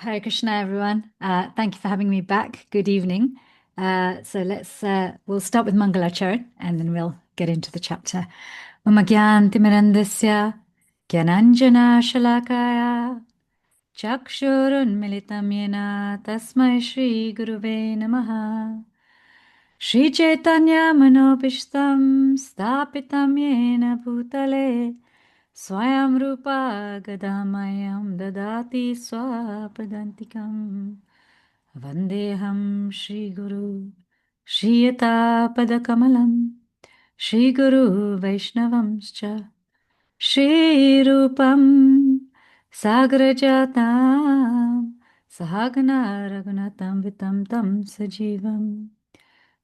Hare Krishna, everyone. Thank you for having me back. Good evening. We'll start with Mangalacharan and then we'll get into the chapter. Mama Gyantimirandasya Gyananjana Shalakaya Chakshurunmilitam Yena Tasmai Shri Guruve Namaha Shri Chaitanya Manobishtam Stapitam Yena Bhutale Swayam Rupa Gadamayam Dadati Swapadantikam Vandeham Shri Guru Shri Yata Padakamalam Shri Guru Vaishnavamscha Shri Rupam Sagrajatam Sahagana Raghunatam Vitam Tam Sajivam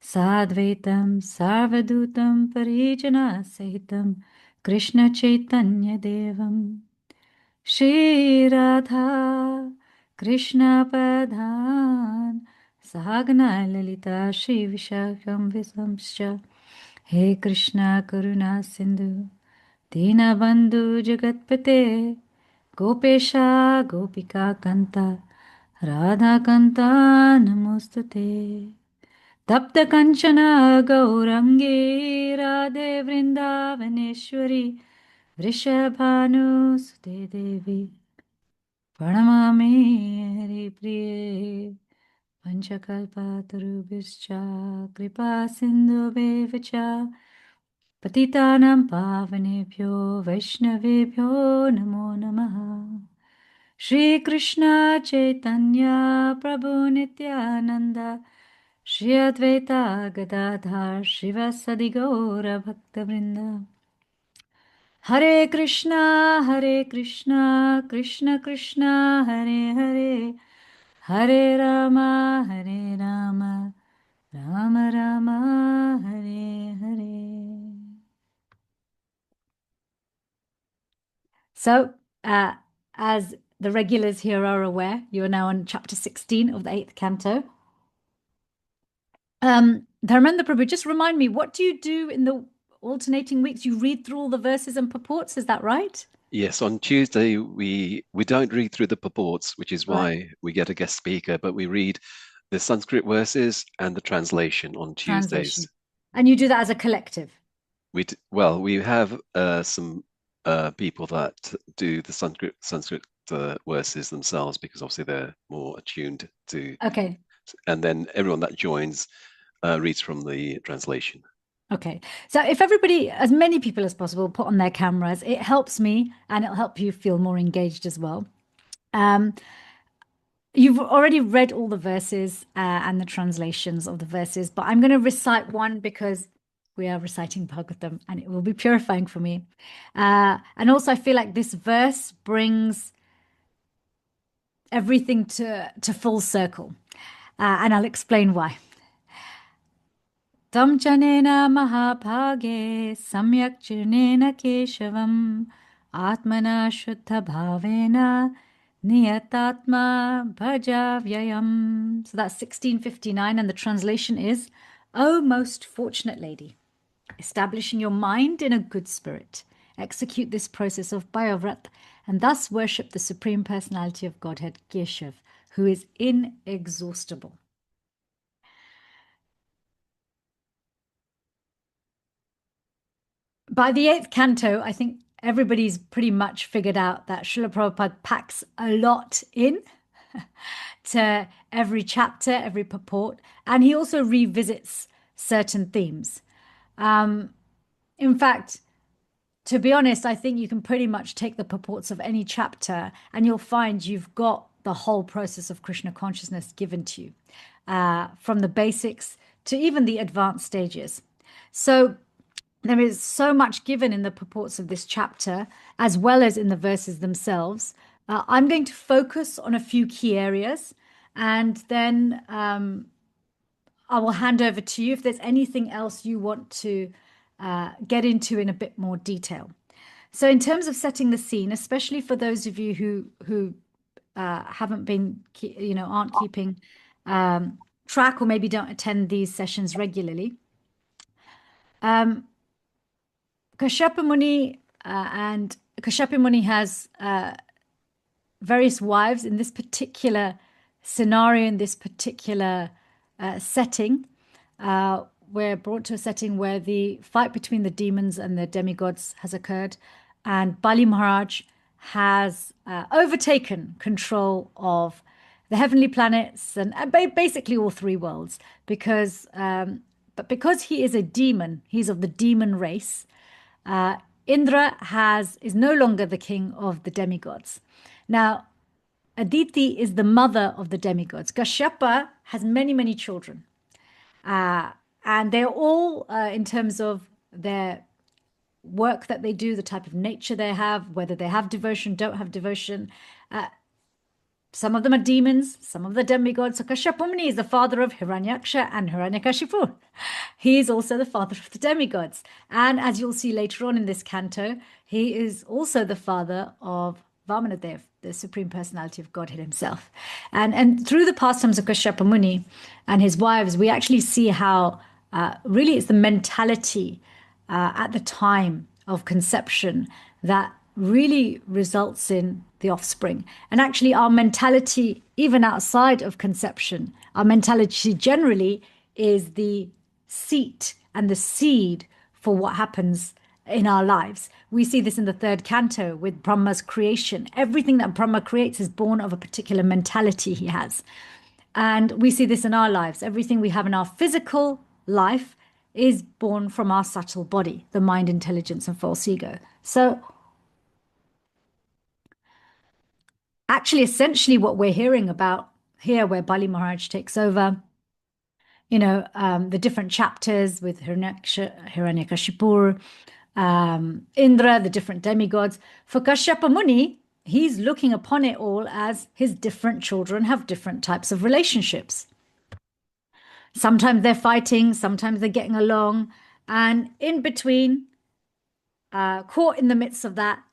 Sadvaitam Sarvadutam Parijana Sahitam Krishna Chaitanya Devam Shri Radha Krishna Padhan Sahagana Lalita Shri Vishakam Visamscha He Krishna Karuna Sindhu Dinabandhu Jagatpate Gopesha Gopika Kanta Radha Kanta Namostate Tapta Kanchana Gaurangi Radhe Vrindavaneshwari Vrishabhanu Sute Devi Pranamami Hari Priye Panchakalpa Tarubhishcha Kripa Sindhu Bevacha Patitanam Pavanebhyo Vaishnavebhyo Namo Namaha Shri Krishna Chaitanya Prabhu Nityananda Shri Advaita Gadadhar Shivasadi Gaura Bhaktavrinda Hare Krishna Krishna Krishna Hare Hare Hare Rama Rama Rama Hare Hare. So, as the regulars here are aware, you are now on chapter 16 of the 8th canto. Dharmendra Prabhu, just remind me, what do you do in the alternating weeks? You read through all the verses and purports, is that right? Yes, on Tuesday we don't read through the purports, which is Right. why we get a guest speaker, but we read the Sanskrit verses and the translation on Tuesdays. Translation. And you do that as a collective. We have some people that do the Sanskrit verses themselves because obviously they're more attuned to, Okay. and then everyone that joins reads from the translation. Okay. So if everybody, as many people as possible, put on their cameras, it helps me and it'll help you feel more engaged as well. Um, You've already read all the verses and the translations of the verses, but I'm going to recite one because we are reciting Bhagavatam and it will be purifying for me. And also, I feel like this verse brings everything to full circle. And I'll explain why. Tam janena mahapage samyak chunena keshavam atmana shuddha bhavena niyatatma bhajavyayam. So that's 1659, and the translation is, O most fortunate lady, establishing your mind in a good spirit, execute this process of Payo-vrata and thus worship the Supreme Personality of Godhead, Keshav, who is inexhaustible. By the 8th canto, I think everybody's pretty much figured out that Srila Prabhupada packs a lot in to every chapter, every purport, and he also revisits certain themes. In fact, to be honest, I think you can pretty much take the purports of any chapter and you'll find you've got the whole process of Krishna consciousness given to you, from the basics to even the advanced stages. So there is so much given in the purports of this chapter, as well as in the verses themselves. I'm going to focus on a few key areas, and then I will hand over to you if there's anything else you want to get into in a bit more detail. So, in terms of setting the scene, especially for those of you who haven't been, aren't keeping track or maybe don't attend these sessions regularly. Kashyapa Muni has various wives in this particular scenario, in this particular setting. We're brought to a setting where the fight between the demons and the demigods has occurred, and Bali Maharaj has overtaken control of the heavenly planets and basically all three worlds but because he is a demon, he's of the demon race. Indra is no longer the king of the demigods. Now, Aditi is the mother of the demigods. Kashyapa has many, many children. Uh, and they're all, in terms of their work that they do, the type of nature they have, whether they have devotion, don't have devotion. Some of them are demons, some of the demigods. So Kashyapamuni is the father of Hiranyaksha and Hiranyakashipu. He is also the father of the demigods. And as you'll see later on in this canto, he is also the father of Vamanadev, the Supreme Personality of Godhead himself. And through the pastimes of Kashyapamuni and his wives, we actually see how really it's the mentality at the time of conception that really results in the offspring. And actually, our mentality, even outside of conception, our mentality generally is the seat and the seed for what happens in our lives. We see this in the third canto with Brahma's creation. Everything that Brahma creates is born of a particular mentality he has. And we see this in our lives. Everything we have in our physical life is born from our subtle body, the mind, intelligence, and false ego. So actually, essentially what we're hearing about here, where Bali Maharaj takes over, the different chapters with Hiranyakashipu, Indra, the different demigods. For Kashyapa Muni, he's looking upon it all as his different children have different types of relationships. Sometimes they're fighting, sometimes they're getting along, and in between, caught in the midst of that,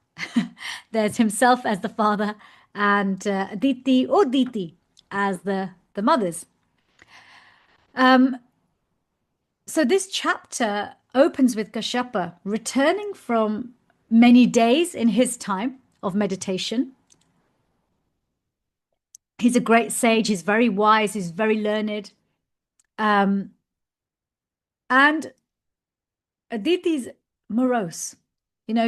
there's himself as the father and Aditi or Diti as the mothers. So this chapter opens with Kashyapa returning from many days in his time of meditation. He's a great sage, he's very wise, he's very learned. And Aditi's morose.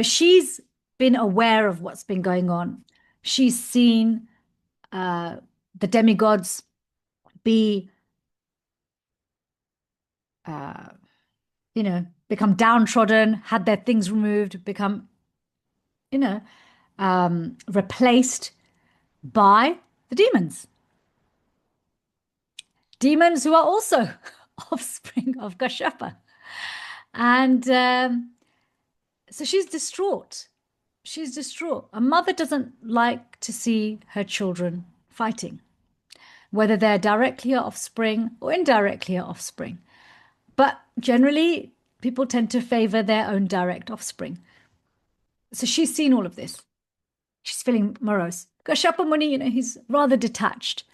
She's been aware of what's been going on. She's seen the demigods be, become downtrodden, had their things removed, become, replaced by the demons. Demons who are also offspring of Kashyapa. And so she's distraught. She's distraught. A mother doesn't like to see her children fighting, whether they're directly her offspring or indirectly her offspring. But generally, people tend to favor their own direct offspring. So she's seen all of this. She's feeling morose. Kashyapa Muni, he's rather detached.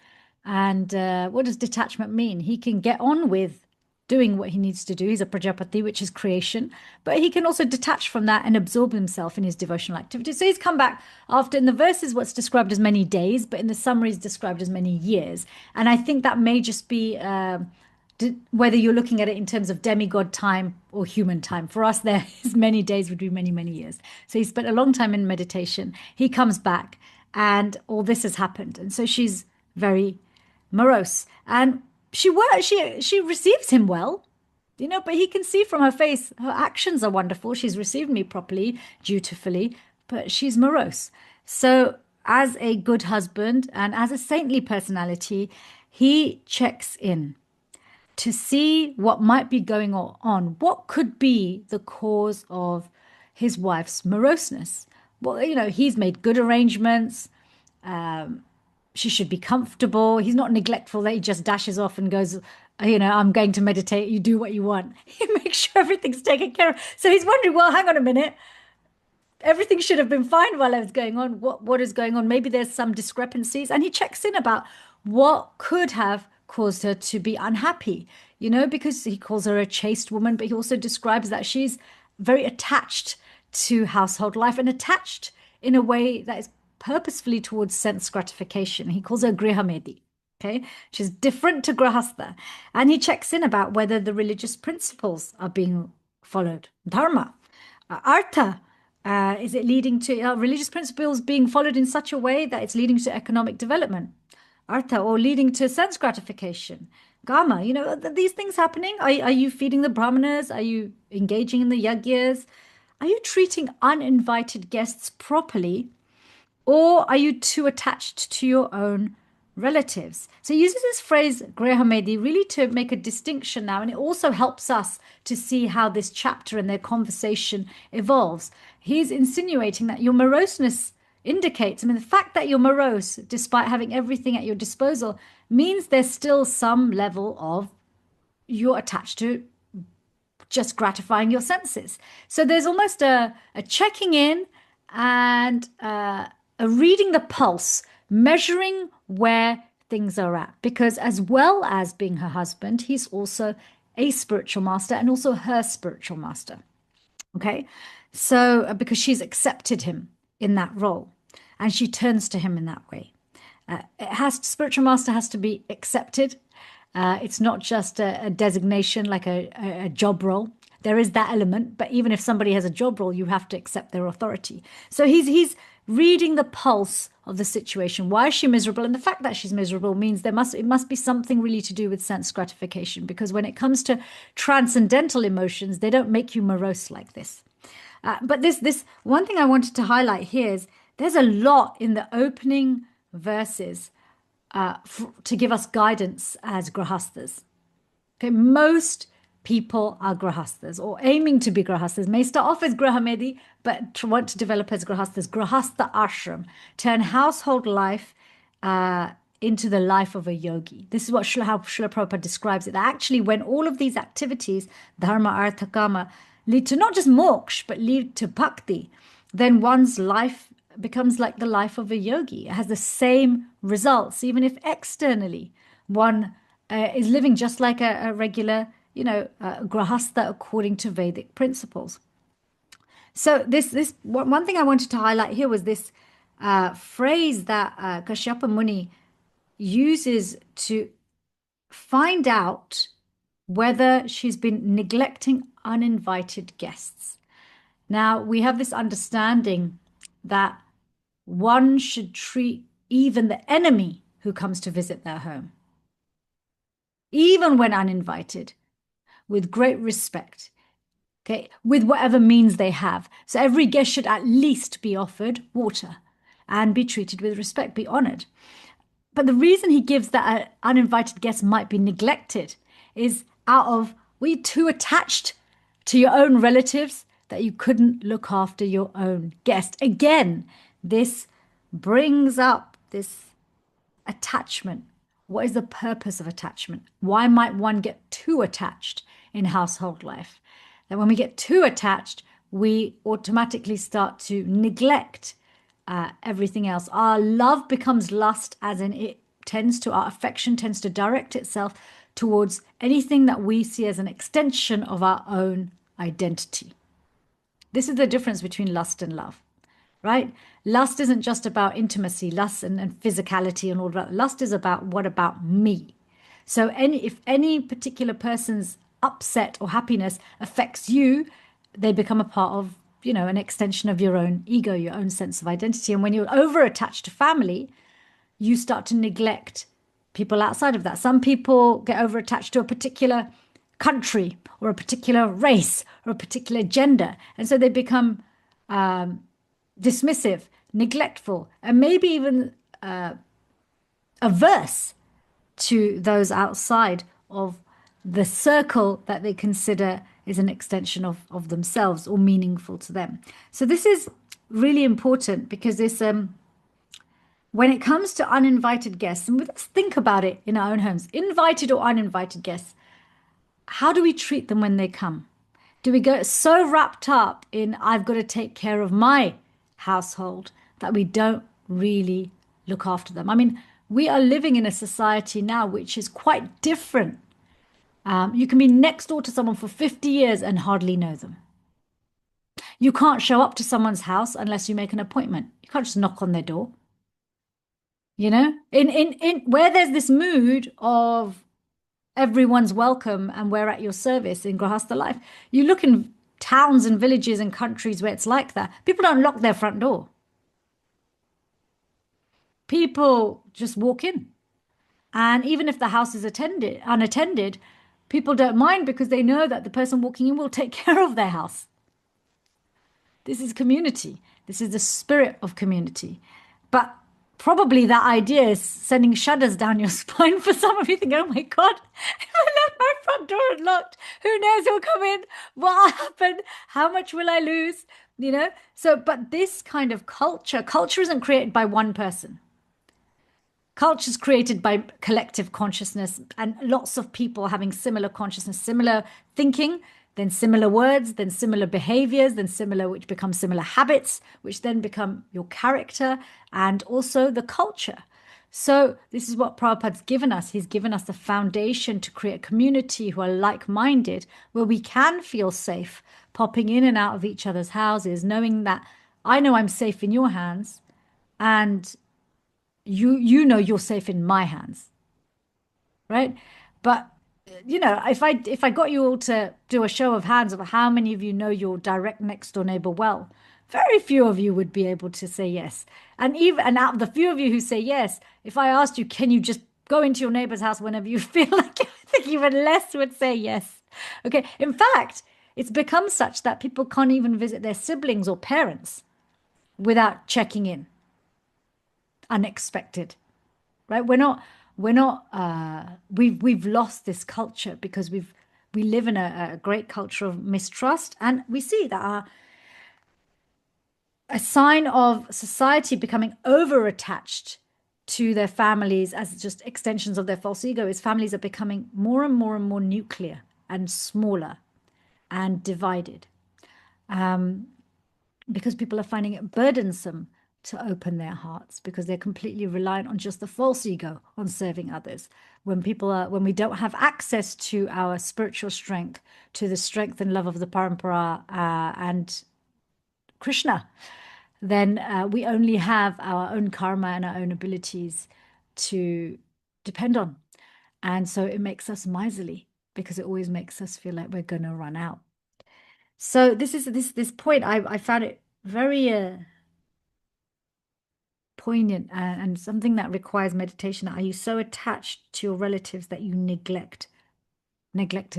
And what does detachment mean? He can get on with doing what he needs to do. He's a Prajapati, which is creation, but he can also detach from that and absorb himself in his devotional activities. So he's come back after, in the verses, what's described as many days, but in the summary is described as many years. And I think that may just be whether you're looking at it in terms of demigod time or human time. For us, there is many days would be many, many years. So he spent a long time in meditation. He comes back and all this has happened. And so she's very morose. And she receives him well, but he can see from her face, her actions are wonderful. She's received me properly, dutifully, but she's morose. So as a good husband and as a saintly personality, he checks in to see what might be going on. What could be the cause of his wife's moroseness? Well, he's made good arrangements. She should be comfortable. He's not neglectful that he just dashes off and goes, I'm going to meditate. You do what you want. He makes sure everything's taken care of. So he's wondering, well, hang on a minute. Everything should have been fine while I was going on. What is going on? Maybe there's some discrepancies. And he checks in about what could have caused her to be unhappy, because he calls her a chaste woman, but he also describes that she's very attached to household life and attached in a way that is purposefully towards sense gratification. He calls her Grihamedi, okay, which is different to Grahastha. And he checks in about whether the religious principles are being followed. Dharma, Artha, is it leading to religious principles being followed in such a way that it's leading to economic development? Artha, or leading to sense gratification. Kama, these things happening. Are you feeding the brahmanas? Are you engaging in the yagyas? Are you treating uninvited guests properly? Or are you too attached to your own relatives? So he uses this phrase, Grehamedi, really to make a distinction now. And it also helps us to see how this chapter and their conversation evolves. He's insinuating that your moroseness indicates, the fact that you're morose, despite having everything at your disposal, means there's still some level of you're attached to just gratifying your senses. So there's almost a checking in and a reading the pulse, measuring where things are at. Because as well as being her husband, he's also a spiritual master and also her spiritual master. Okay. So because she's accepted him in that role and she turns to him in that way. Spiritual master has to be accepted. It's not just a designation like a job role. There is that element, but even if somebody has a job role, you have to accept their authority. So he's reading the pulse of the situation. Why is she miserable? And the fact that she's miserable means it must be something really to do with sense gratification, because when it comes to transcendental emotions, they don't make you morose like this. But this one thing I wanted to highlight here is there's a lot in the opening verses to give us guidance as grahasthas. Okay, most people are grahasthas or aiming to be grahasthas, may start off as grahamedi, but want to develop as grahasthas. Grahastha ashram, turn household life into the life of a yogi. This is how Srila Prabhupada describes it. That actually, when all of these activities, dharma, artha, kama, lead to not just moksha, but lead to bhakti, then one's life becomes like the life of a yogi. It has the same results, even if externally one is living just like a regular, grahastha according to Vedic principles. So this one thing I wanted to highlight here was this phrase that Kashyapa Muni uses to find out whether she's been neglecting uninvited guests. Now, we have this understanding that one should treat even the enemy who comes to visit their home, even when uninvited, with great respect, okay, with whatever means they have. So every guest should at least be offered water and be treated with respect, be honored. But the reason he gives that uninvited guest might be neglected is out of, were you too attached to your own relatives that you couldn't look after your own guest? Again, this brings up this attachment. What is the purpose of attachment? Why might one get too attached in household life? That when we get too attached, we automatically start to neglect everything else. Our love becomes lust, as in our affection tends to direct itself towards anything that we see as an extension of our own identity. This is the difference between lust and love, right? Lust isn't just about intimacy, lust and physicality and all that. Lust is about, what about me? So if any particular person's upset or happiness affects you, they become a part of, an extension of your own ego, your own sense of identity. And when you're over attached to family, you start to neglect people outside of that. Some people get over attached to a particular country or a particular race or a particular gender. And so they become dismissive, neglectful, and maybe even averse to those outside of the circle that they consider is an extension of themselves or meaningful to them. So this is really important because this, when it comes to uninvited guests, and let's think about it in our own homes, invited or uninvited guests, how do we treat them when they come? Do we go so wrapped up in, I've got to take care of my household, that we don't really look after them? We are living in a society now which is quite different. You can be next door to someone for 50 years and hardly know them. You can't show up to someone's house unless you make an appointment. You can't just knock on their door. In where there's this mood of everyone's welcome and we're at your service in Grahastha life. You look in towns and villages and countries where it's like that. People don't lock their front door. People just walk in. And even if the house is unattended, people don't mind because they know that the person walking in will take care of their house. This is community. This is the spirit of community. But probably that idea is sending shudders down your spine for some of you thinking, oh my God, if I left my front door unlocked, who knows who'll come in? What'll happen? How much will I lose? So, but this kind of culture isn't created by one person. Culture is created by collective consciousness and lots of people having similar consciousness, similar thinking, then similar words, then similar behaviors, then similar, which become similar habits, which then become your character and also the culture. So this is what Prabhupada's given us. He's given us the foundation to create a community who are like-minded, where we can feel safe popping in and out of each other's houses, knowing that I know I'm safe in your hands and you know you're safe in my hands, right? But if I got you all to do a show of hands of how many of you know your direct next door neighbor well, very few of you would be able to say yes. And out of the few of you who say yes, if I asked you, can you just go into your neighbor's house whenever you feel like it, I think even less would say yes. Okay. In fact, it's become such that people can't even visit their siblings or parents without checking in. Unexpected, right? We've lost this culture because we live in a great culture of mistrust, and we see that a sign of society becoming over attached to their families as just extensions of their false ego is families are becoming more and more and more nuclear and smaller and divided, because people are finding it burdensome to open their hearts because they're completely reliant on just the false ego on serving others. When we don't have access to our spiritual strength, to the strength and love of the parampara and Krishna, then we only have our own karma and our own abilities to depend on. And so it makes us miserly because it always makes us feel like we're going to run out. So this point, I found it very poignant and something that requires meditation. Are you so attached to your relatives that you neglected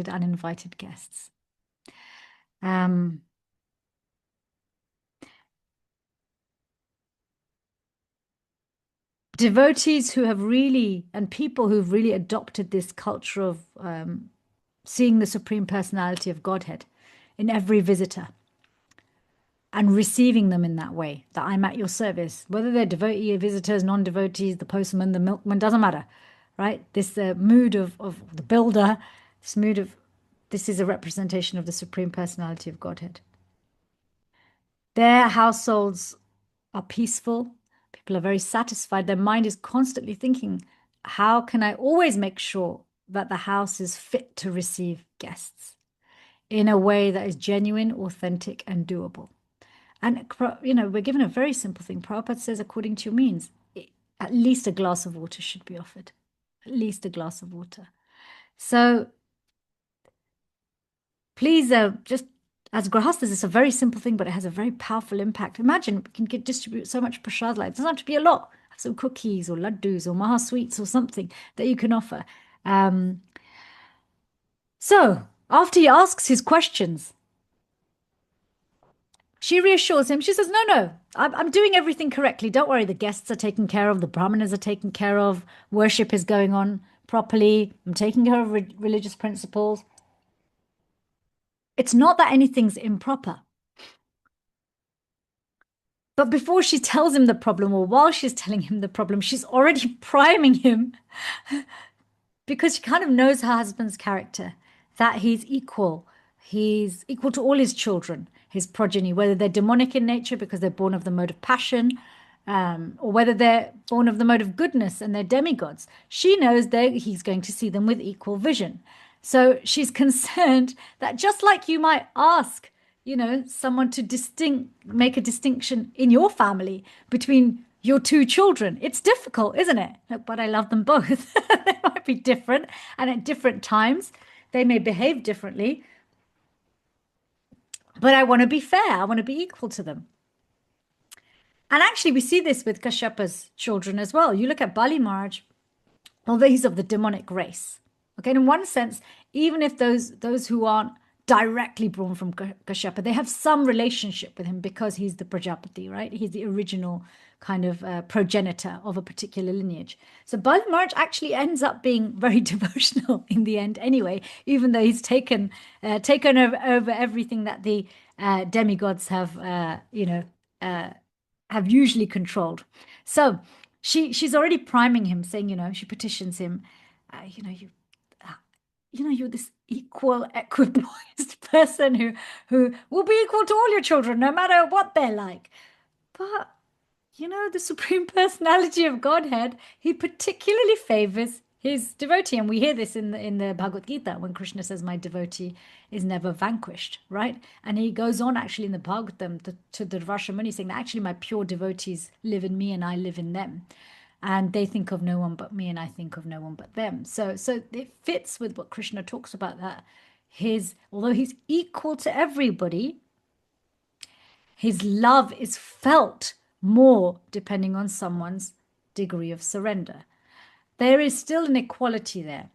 uninvited guests? Devotees who have really, and people who've really adopted this culture of seeing the Supreme Personality of Godhead in every visitor and receiving them in that way, that I'm at your service, whether they're devotee visitors, non-devotees, the postman, the milkman, doesn't matter, right? This mood of the builder, this is a representation of the Supreme Personality of Godhead. Their households are peaceful. People are very satisfied. Their mind is constantly thinking, how can I always make sure that the house is fit to receive guests in a way that is genuine, authentic, and doable? And, we're given a very simple thing. Prabhupada says, according to your means, at least a glass of water should be offered. At least a glass of water. So please, just as grahastas, it's a very simple thing, but it has a very powerful impact. Imagine we can distribute so much prasad. It doesn't have to be a lot. Have some cookies or laddus or maha sweets or something that you can offer. So after he asks his questions, she reassures him. She says, no, I'm doing everything correctly. Don't worry. The guests are taken care of. The brahmanas are taken care of. Worship is going on properly. I'm taking care of religious principles. It's not that anything's improper. But before she tells him the problem, or while she's telling him the problem, she's already priming him because she kind of knows her husband's character, that he's equal. He's equal to all his children, his progeny, whether they're demonic in nature because they're born of the mode of passion, or whether they're born of the mode of goodness and they're demigods. She knows that he's going to see them with equal vision. So she's concerned that just like you might ask, someone to make a distinction in your family between your two children. It's difficult, isn't it? But I love them both. They might be different, and at different times they may behave differently. But I want to be fair. I want to be equal to them. And actually, we see this with Kashyap's children as well. You look at Bali Maharaj, although he's of the demonic race. Okay, in one sense, even if those who aren't directly born from Kashyapa, they have some relationship with him because he's the Prajapati, right? He's the original kind of progenitor of a particular lineage. So Bali Maharaj actually ends up being very devotional in the end anyway, even though he's taken over everything that the demigods have usually controlled. So she's already priming him, saying, she petitions him, you're this equipoised person who will be equal to all your children, no matter what they're like. But the Supreme Personality of Godhead, he particularly favors his devotee. And we hear this in the Bhagavad Gita when Krishna says, my devotee is never vanquished, right? And he goes on actually in the Bhagavatam to the Rashomuni saying that actually my pure devotees live in me and I live in them. And they think of no one but me and I think of no one but them. So it fits with what Krishna talks about, that although he's equal to everybody, his love is felt more depending on someone's degree of surrender. There is still an equality there.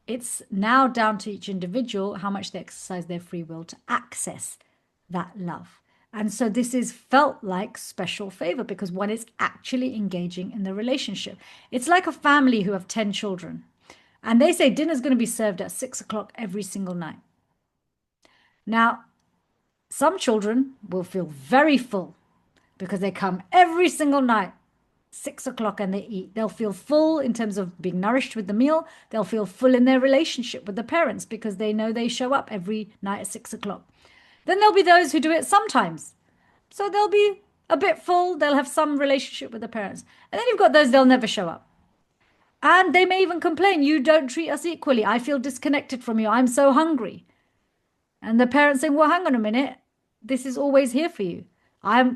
It's now down to each individual how much they exercise their free will to access that love. And so this is felt like special favor because one is actually engaging in the relationship. It's like a family who have 10 children and they say dinner's going to be served at 6 o'clock every single night. Now, some children will feel very full because they come every single night, 6 o'clock, and they eat. They'll feel full in terms of being nourished with the meal. They'll feel full in their relationship with the parents because they know they show up every night at 6 o'clock. Then there'll be those who do it sometimes. So they'll be a bit full. They'll have some relationship with the parents. And then you've got those, they'll never show up. And they may even complain, you don't treat us equally. I feel disconnected from you. I'm so hungry. And the parents saying, well, hang on a minute. This is always here for you.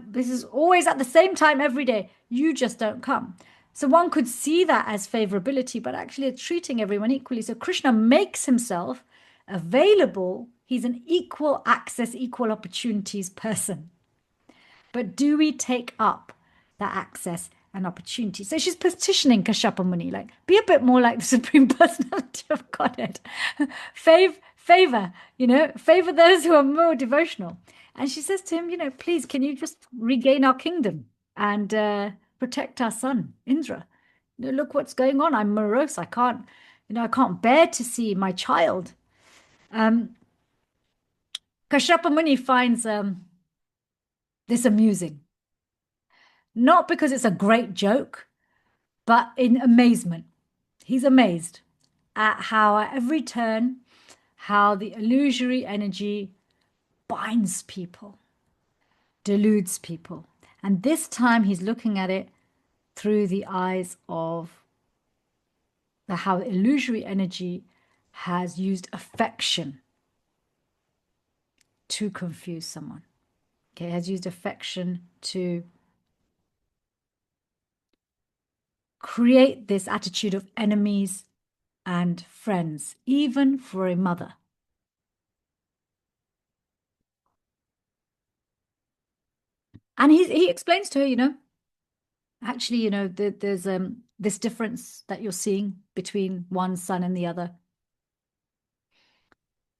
This is always at the same time every day. You just don't come. So one could see that as favorability, but actually it's treating everyone equally. So Krishna makes himself available. He's an equal access, equal opportunities person. But do we take up that access and opportunity? So she's petitioning Kashyapa Muni, like, be a bit more like the Supreme Personality of Godhead. Favor, favor those who are more devotional. And she says to him, please, can you just regain our kingdom and protect our son, Indra? Look what's going on. I'm morose. I can't bear to see my child. Kashyapa Muni finds this amusing. Not because it's a great joke, but in amazement. He's amazed at how at every turn, how the illusory energy binds people, deludes people. And this time he's looking at it through the eyes of how illusory energy has used affection to confuse someone. Okay, has used affection to create this attitude of enemies and friends, even for a mother. And he explains to her, actually, there's this difference that you're seeing between one son and the other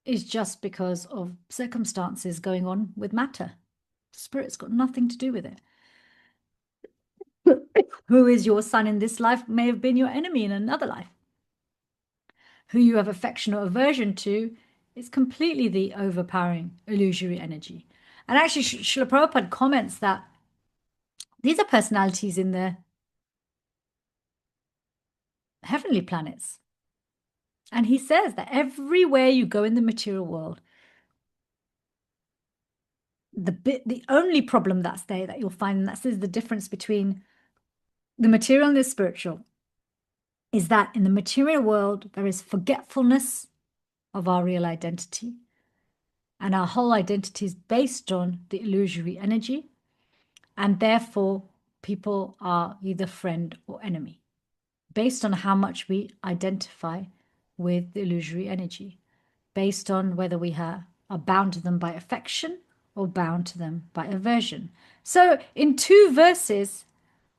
is just because of circumstances going on with matter. Spirit's got nothing to do with it. Who is your son in this life may have been your enemy in another life. Who you have affection or aversion to is completely the overpowering illusory energy. And actually, Srila Prabhupada comments that these are personalities in the heavenly planets. And he says that everywhere you go in the material world, the only problem that's there that you'll find, and that is the difference between the material and the spiritual, is that in the material world, there is forgetfulness of our real identity. And our whole identity is based on the illusory energy. And therefore, people are either friend or enemy, based on how much we identify with the illusory energy, based on whether we are bound to them by affection or bound to them by aversion. So in 2 verses,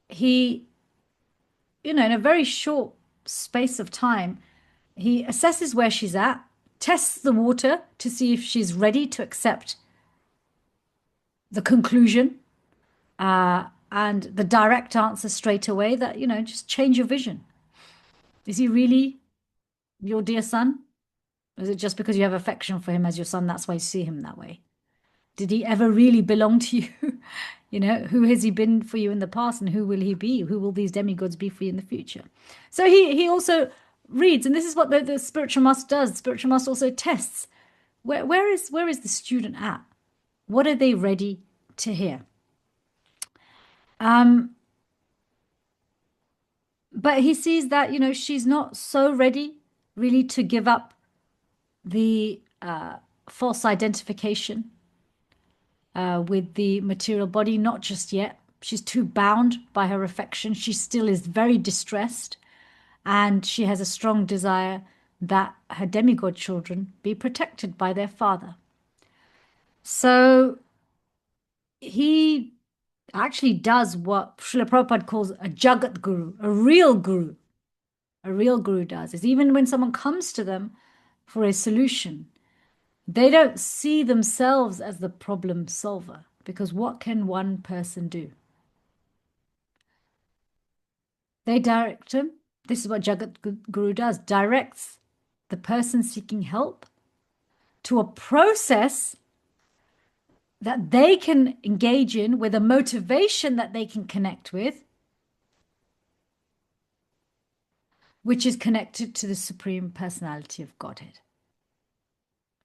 he, in a very short space of time, he assesses where she's at, tests the water to see if she's ready to accept the conclusion, and the direct answer straight away that, just change your vision. Is he really your dear son? Or is it just because you have affection for him as your son, that's why you see him that way? Did he ever really belong to you? Who has he been for you in the past, and who will he be? Who will these demigods be for you in the future? So he also reads, and this is what the spiritual master does. The spiritual master also tests. Where is the student at? What are they ready to hear? But he sees that, she's not so ready really to give up the false identification with the material body, not just yet. She's too bound by her affection. She still is very distressed, and she has a strong desire that her demigod children be protected by their father. So he actually does what Srila Prabhupada calls a Jagat Guru, a real guru. A real guru does is, even when someone comes to them for a solution, they don't see themselves as the problem solver, because what can one person do? They direct them. This is what Jagat Guru does, directs the person seeking help to a process that they can engage in, with a motivation that they can connect with, which is connected to the Supreme Personality of Godhead,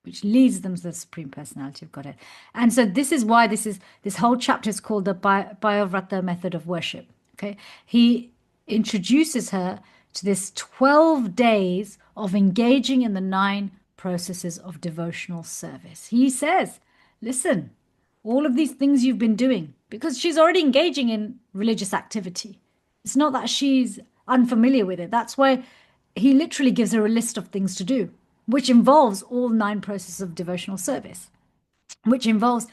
which leads them to the Supreme Personality of Godhead. And so this is why this whole chapter is called the Payo-vrata method of worship. Okay, he introduces her to this 12 days of engaging in the 9 processes of devotional service. He says, listen, all of these things you've been doing, because she's already engaging in religious activity. It's not that she's unfamiliar with it. That's why he literally gives her a list of things to do, which involves all 9 processes of devotional service, which involves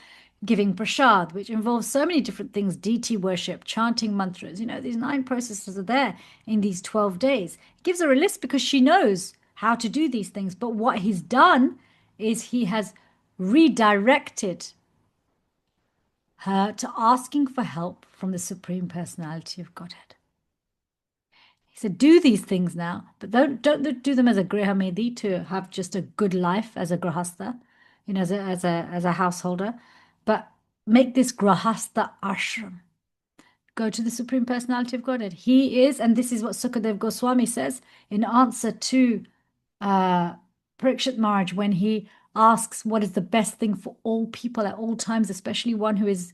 giving prasad, which involves so many different things, deity worship, chanting mantras. These 9 processes are there in these 12 days. He gives her a list because she knows how to do these things. But what he's done is he has redirected her to asking for help from the Supreme Personality of Godhead. He said, do these things now, but don't do them as a grihamedi, to have just a good life as a grahastha, as a householder, but make this grahastha ashram. Go to the Supreme Personality of Godhead. He is, and this is what Sukadev Goswami says in answer to Parikshit Maharaj, when he asks what is the best thing for all people at all times, especially one who is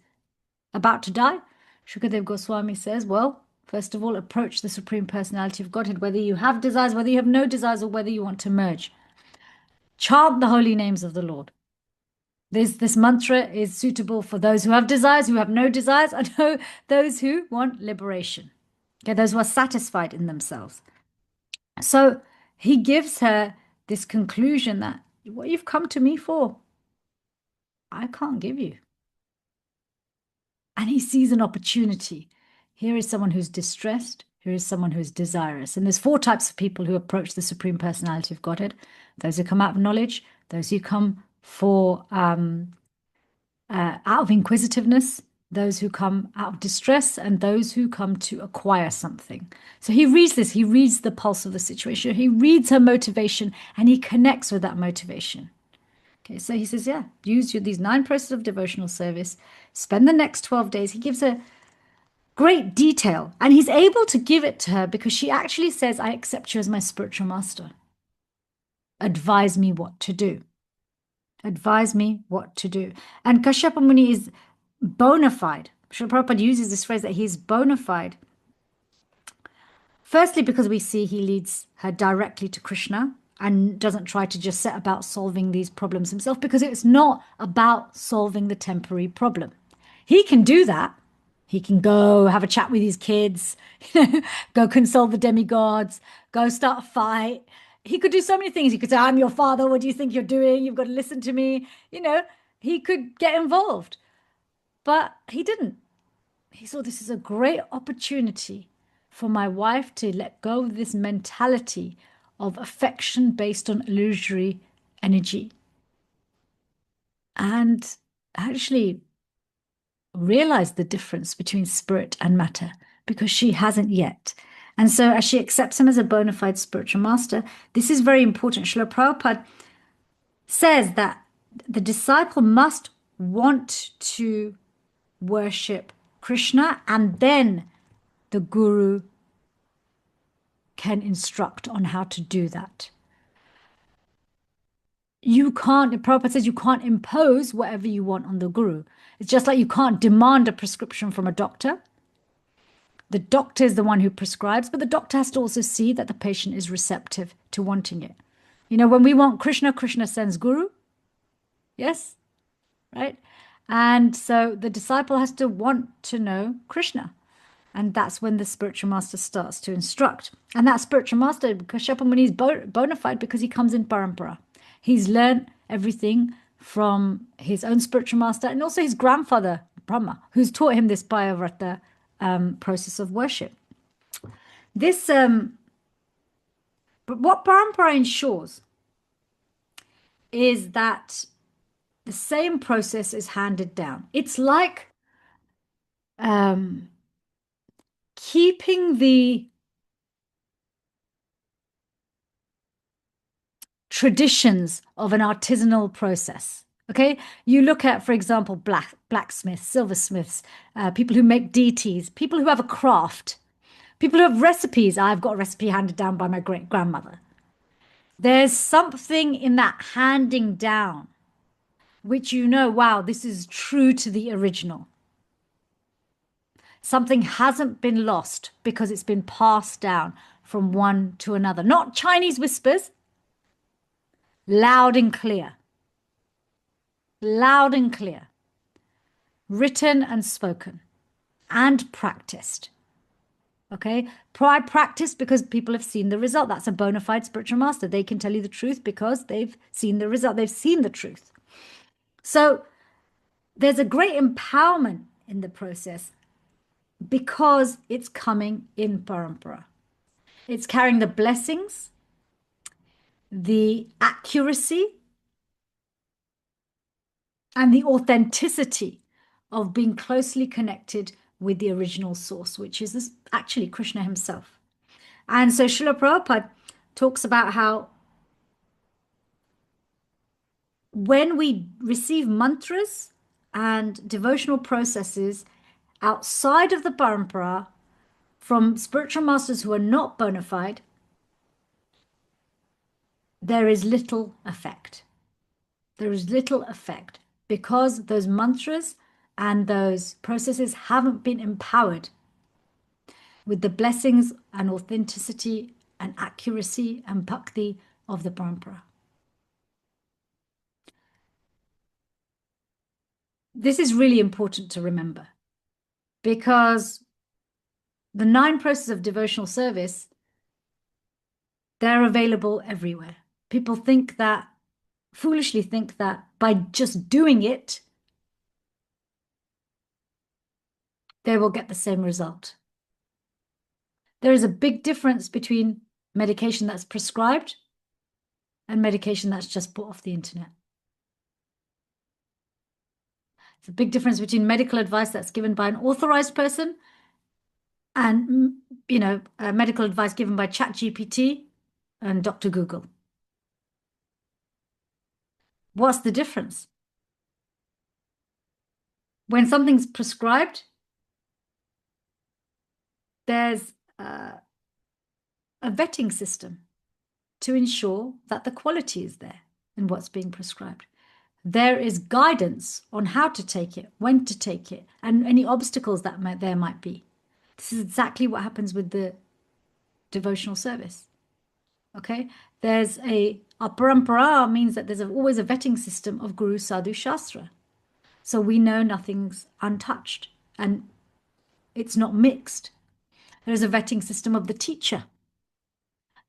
about to die. Sukadev Goswami says, well, first of all, approach the Supreme Personality of Godhead, whether you have desires, whether you have no desires, or whether you want to merge. Chant the holy names of the Lord. This mantra is suitable for those who have desires, who have no desires, and those who want liberation. Okay, those who are satisfied in themselves. So he gives her this conclusion that what you've come to me for, I can't give you. And he sees an opportunity. Here is someone who's distressed. Here is someone who is desirous. And there's 4 types of people who approach the Supreme Personality of Godhead. Those who come out of knowledge, those who come for out of inquisitiveness, those who come out of distress, and those who come to acquire something. So he reads this. He reads the pulse of the situation. He reads her motivation, and he connects with that motivation. Okay, so he says, yeah, use these 9 processes of devotional service. Spend the next 12 days. He gives her great detail, and he's able to give it to her because she actually says, I accept you as my spiritual master. Advise me what to do. Advise me what to do. And Kashyapa Muni is bona fide. Srila Prabhupada uses this phrase that he's bona fide. Firstly, because we see he leads her directly to Krishna, and doesn't try to just set about solving these problems himself, because it's not about solving the temporary problem. He can do that. He can go have a chat with his kids, go console the demigods, go start a fight. He could do so many things. He could say, I'm your father. What do you think you're doing? You've got to listen to me. He could get involved, but he didn't. He saw this as a great opportunity for my wife to let go of this mentality of affection based on illusory energy and actually realize the difference between spirit and matter, because she hasn't yet. And so, as she accepts him as a bona fide spiritual master, this is very important. Srila Prabhupada says that the disciple must want to worship Krishna, and then the guru can instruct on how to do that. You can't, Prabhupada says, you can't impose whatever you want on the guru. It's just like you can't demand a prescription from a doctor. The doctor is the one who prescribes, but the doctor has to also see that the patient is receptive to wanting it. When we want Krishna, Krishna sends guru. Yes, right? And so the disciple has to want to know Krishna. And that's when the spiritual master starts to instruct. And that spiritual master, Kashyapa Muni, is bona fide because he comes in parampara. He's learned everything from his own spiritual master and also his grandfather, Brahma, who's taught him this Payo-vrata process of worship. But what parampara ensures is that the same process is handed down. It's like keeping the traditions of an artisanal process. Okay, you look at, for example, blacksmiths, silversmiths, people who make deities, people who have a craft, people who have recipes. I've got a recipe handed down by my great grandmother. There's something in that handing down which wow, this is true to the original. Something hasn't been lost because it's been passed down from one to another. Not Chinese whispers, loud and clear. Loud and clear. Written and spoken and practiced. Okay, practiced because people have seen the result. That's a bona fide spiritual master. They can tell you the truth because they've seen the result. They've seen the truth. So there's a great empowerment in the process because it's coming in parampara. It's carrying the blessings, the accuracy, and the authenticity of being closely connected with the original source, which is actually Krishna himself. And so Srila Prabhupada talks about how when we receive mantras and devotional processes outside of the parampara from spiritual masters who are not bona fide, there is little effect. There is little effect because those mantras and those processes haven't been empowered with the blessings and authenticity and accuracy and bhakti of the parampara. This is really important to remember because the 9 processes of devotional service, they're available everywhere. People foolishly think that by just doing it, they will get the same result. There is a big difference between medication that's prescribed and medication that's just bought off the internet. It's a big difference between medical advice that's given by an authorized person and, medical advice given by ChatGPT and Dr. Google. What's the difference? When something's prescribed, there's a vetting system to ensure that the quality is there in what's being prescribed. There is guidance on how to take it, when to take it, and any obstacles that there might be. This is exactly what happens with the devotional service. Okay, there's a parampara means that there's always a vetting system of Guru Sadhu Shastra. So we know nothing's untouched and it's not mixed. There's a vetting system of the teacher.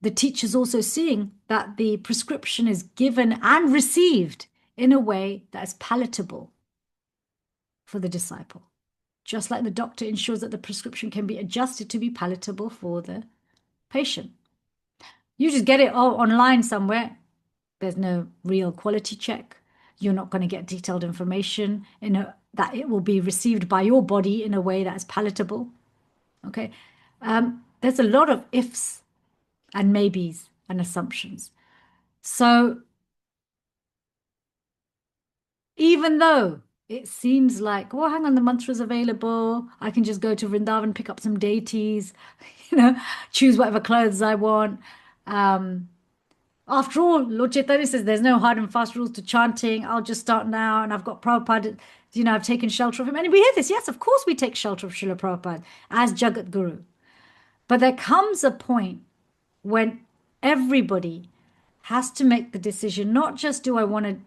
The teacher's also seeing that the prescription is given and received in a way that is palatable for the disciple. Just like the doctor ensures that the prescription can be adjusted to be palatable for the patient. You just get it all online somewhere. There's no real quality check. You're not going to get detailed information that it will be received by your body in a way that is palatable. Okay. There's a lot of ifs and maybes and assumptions. So even though it seems like, oh, hang on, the mantra's available, I can just go to Vrindavan, pick up some deities, choose whatever clothes I want. After all, Lord Chaitanya says there's no hard and fast rules to chanting. I'll just start now, and I've got Prabhupada, I've taken shelter of him. And we hear this. Yes, of course we take shelter of Srila Prabhupada as Jagat Guru. But there comes a point when everybody has to make the decision, not just do I want to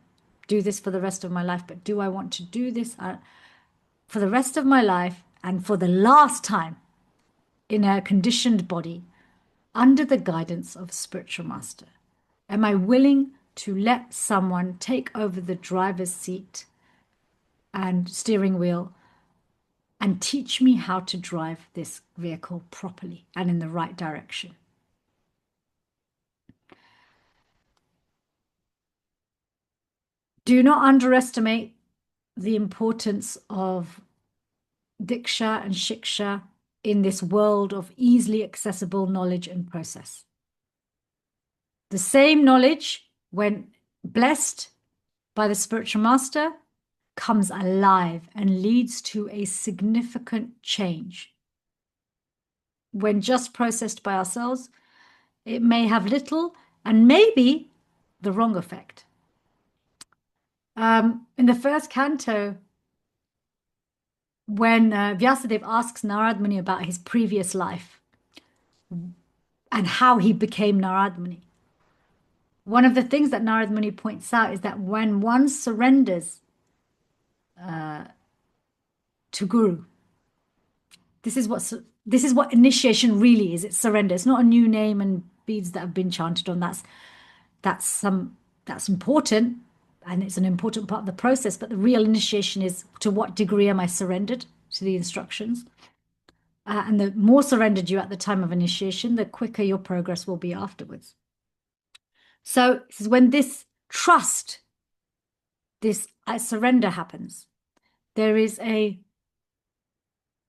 do this for the rest of my life, but do I want to do this for the rest of my life and for the last time in a conditioned body under the guidance of a spiritual master? Am I willing to let someone take over the driver's seat and steering wheel and teach me how to drive this vehicle properly and in the right direction? Do not underestimate the importance of diksha and shiksha in this world of easily accessible knowledge and process. The same knowledge, when blessed by the spiritual master, comes alive and leads to a significant change. When just processed by ourselves, it may have little and maybe the wrong effect. In the first canto, when Vyasadeva asks Narad Muni about his previous life and how he became Narad Muni, one of the things that Narad Muni points out is that when one surrenders to Guru, this is what initiation really is. It's surrender. It's not a new name and beads that have been chanted on. That's important, and it's an important part of the process. But the real initiation is, to what degree am I surrendered to the instructions? And the more surrendered you are at the time of initiation, the quicker your progress will be afterwards. So this is when this trust, this surrender happens. There is a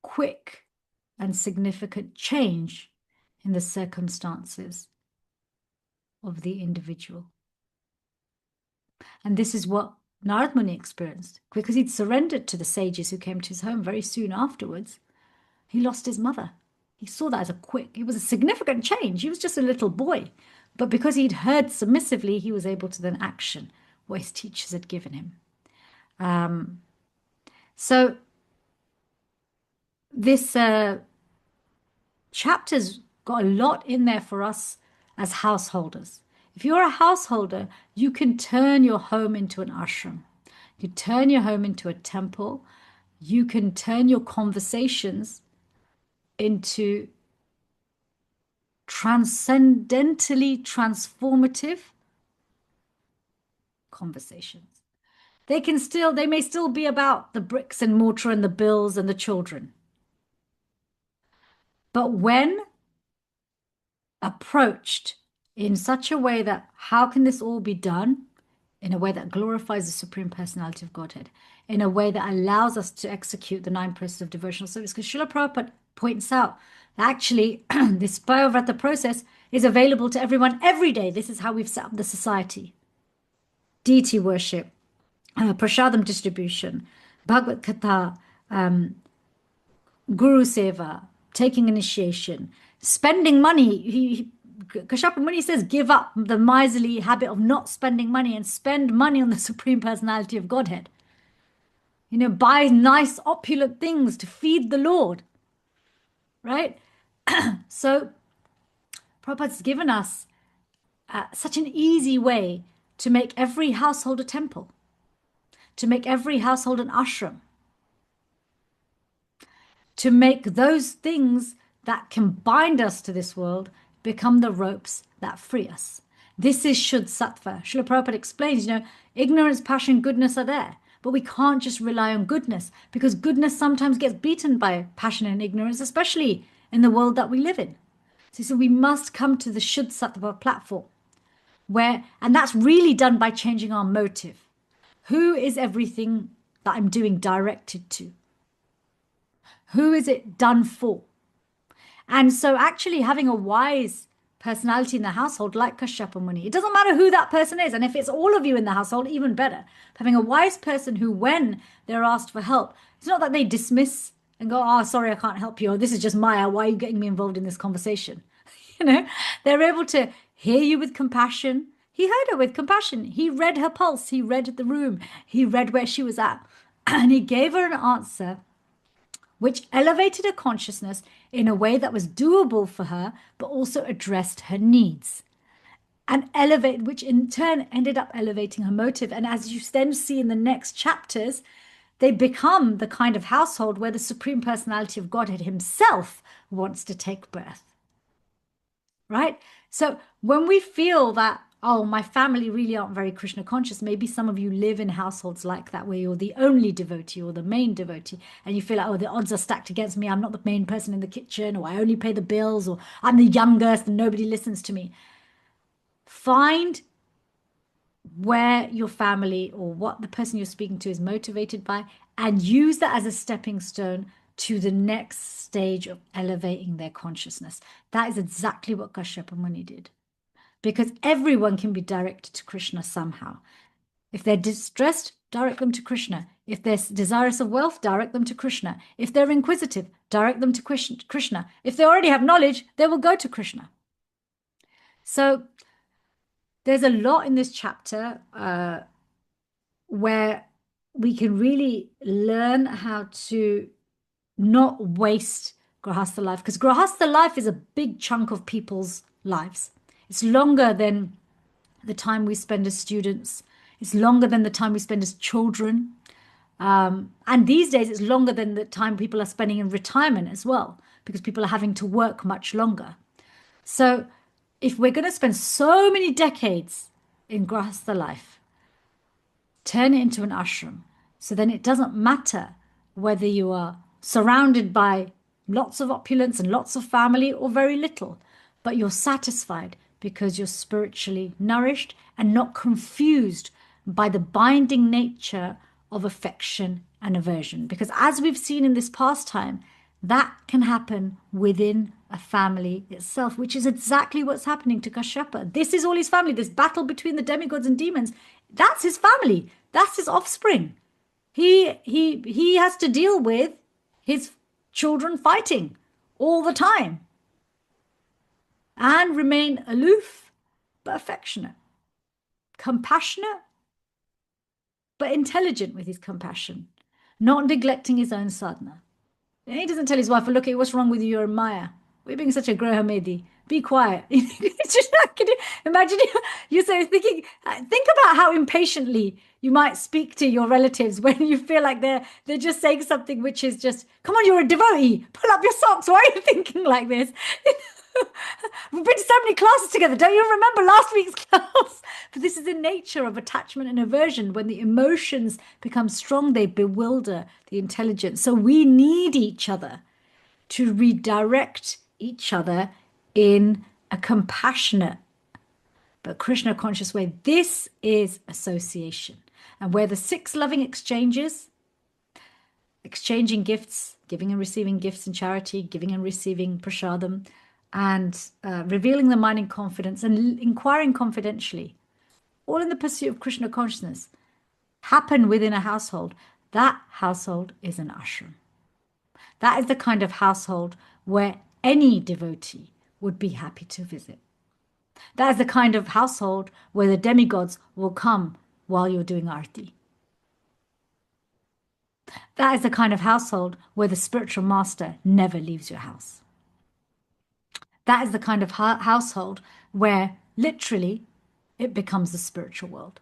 quick and significant change in the circumstances of the individual. And this is what Narad Muni experienced, because he'd surrendered to the sages who came to his home very soon afterwards. He lost his mother. He saw that as it was a significant change. He was just a little boy. But because he'd heard submissively, he was able to then action what his teachers had given him. So this chapter's got a lot in there for us as householders. If you're a householder, you can turn your home into an ashram. You turn your home into a temple. You can turn your conversations into transcendentally transformative conversations. They may still be about the bricks and mortar and the bills and the children. But when approached in such a way that, how can this all be done in a way that glorifies the Supreme Personality of Godhead, in a way that allows us to execute the 9 processes of devotional service? Because Srila Prabhupada points out that actually this Payo-vrata process is available to everyone every day. This is how we've set up the society. Deity worship, prasadam distribution, Bhagavad Katha, Guru Seva, taking initiation, spending money. Kashyapa Muni says, give up the miserly habit of not spending money and spend money on the Supreme Personality of Godhead. Buy nice, opulent things to feed the Lord. Right? So Prabhupada's given us such an easy way to make every household a temple, to make every household an ashram, to make those things that can bind us to this world become the ropes that free us. This is Shuddh Sattva. Srila Prabhupada explains, ignorance, passion, goodness are there. But we can't just rely on goodness, because goodness sometimes gets beaten by passion and ignorance, especially in the world that we live in. So we must come to the Shuddh Sattva platform, and that's really done by changing our motive. Who is everything that I'm doing directed to? Who is it done for? And so actually having a wise personality in the household like Kashyapa Muni, it doesn't matter who that person is. And if it's all of you in the household, even better. Having a wise person who, when they're asked for help, it's not that they dismiss and go, oh, sorry, I can't help you, or this is just Maya, why are you getting me involved in this conversation? They're able to hear you with compassion. He heard her with compassion. He read her pulse. He read the room. He read where she was at. And he gave her an answer which elevated her consciousness in a way that was doable for her, but also addressed her needs. And which in turn ended up elevating her motive. And as you then see in the next chapters, they become the kind of household where the Supreme Personality of Godhead himself wants to take birth. Right? So when we feel that, oh, my family really aren't very Krishna conscious, maybe some of you live in households like that where you're the only devotee or the main devotee, and you feel like, oh, the odds are stacked against me. I'm not the main person in the kitchen, or I only pay the bills, or I'm the youngest and nobody listens to me. Find where your family or what the person you're speaking to is motivated by, and use that as a stepping stone to the next stage of elevating their consciousness. That is exactly what Kashyapa Muni did. Because everyone can be directed to Krishna somehow. If they're distressed, direct them to Krishna. If they're desirous of wealth, direct them to Krishna. If they're inquisitive, direct them to Krishna. If they already have knowledge, they will go to Krishna. So there's a lot in this chapter where we can really learn how to not waste Grahastha life, because Grahastha life is a big chunk of people's lives. It's longer than the time we spend as students. It's longer than the time we spend as children. And these days, it's longer than the time people are spending in retirement as well, because people are having to work much longer. So if we're going to spend so many decades in Grahastha life, turn it into an ashram. So then it doesn't matter whether you are surrounded by lots of opulence and lots of family or very little, but you're satisfied because you're spiritually nourished and not confused by the binding nature of affection and aversion. Because as we've seen in this pastime, that can happen within a family itself, which is exactly what's happening to Kashyapa. This is all his family, this battle between the demigods and demons. That's his family. That's his offspring. He has to deal with his children fighting all the time and remain aloof but affectionate, compassionate but intelligent with his compassion, not neglecting his own sadhana. And he doesn't tell his wife, look, what's wrong with you? You're Maya. We're being such a Grahamedi. Be quiet. It's just, can you imagine you're thinking, think about how impatiently you might speak to your relatives when you feel like they're just saying something which is just, come on, you're a devotee. Pull up your socks. Why are you thinking like this? We've been to so many classes together. Don't you remember last week's class? But this is the nature of attachment and aversion. When the emotions become strong, they bewilder the intelligence. So we need each other to redirect each other in a compassionate but Krishna conscious way. This is association. And where the 6 loving exchanges, exchanging gifts, giving and receiving gifts in charity, giving and receiving prasadam, and revealing the mind in confidence and inquiring confidentially, all in the pursuit of Krishna consciousness, happen within a household. That household is an ashram. That is the kind of household where any devotee would be happy to visit. That is the kind of household where the demigods will come while you're doing arti. That is the kind of household where the spiritual master never leaves your house. That is the kind of household where literally, it becomes the spiritual world.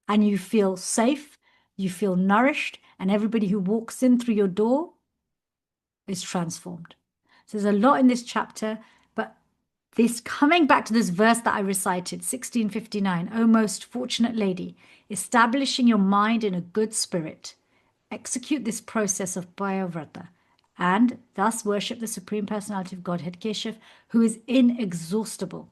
And you feel safe, you feel nourished, and everybody who walks in through your door is transformed. So there's a lot in this chapter, but this coming back to this verse that I recited, 1659, O most fortunate lady, establishing your mind in a good spirit, execute this process of Payo-vrata, and thus worship the Supreme Personality of Godhead, Keshav, who is inexhaustible.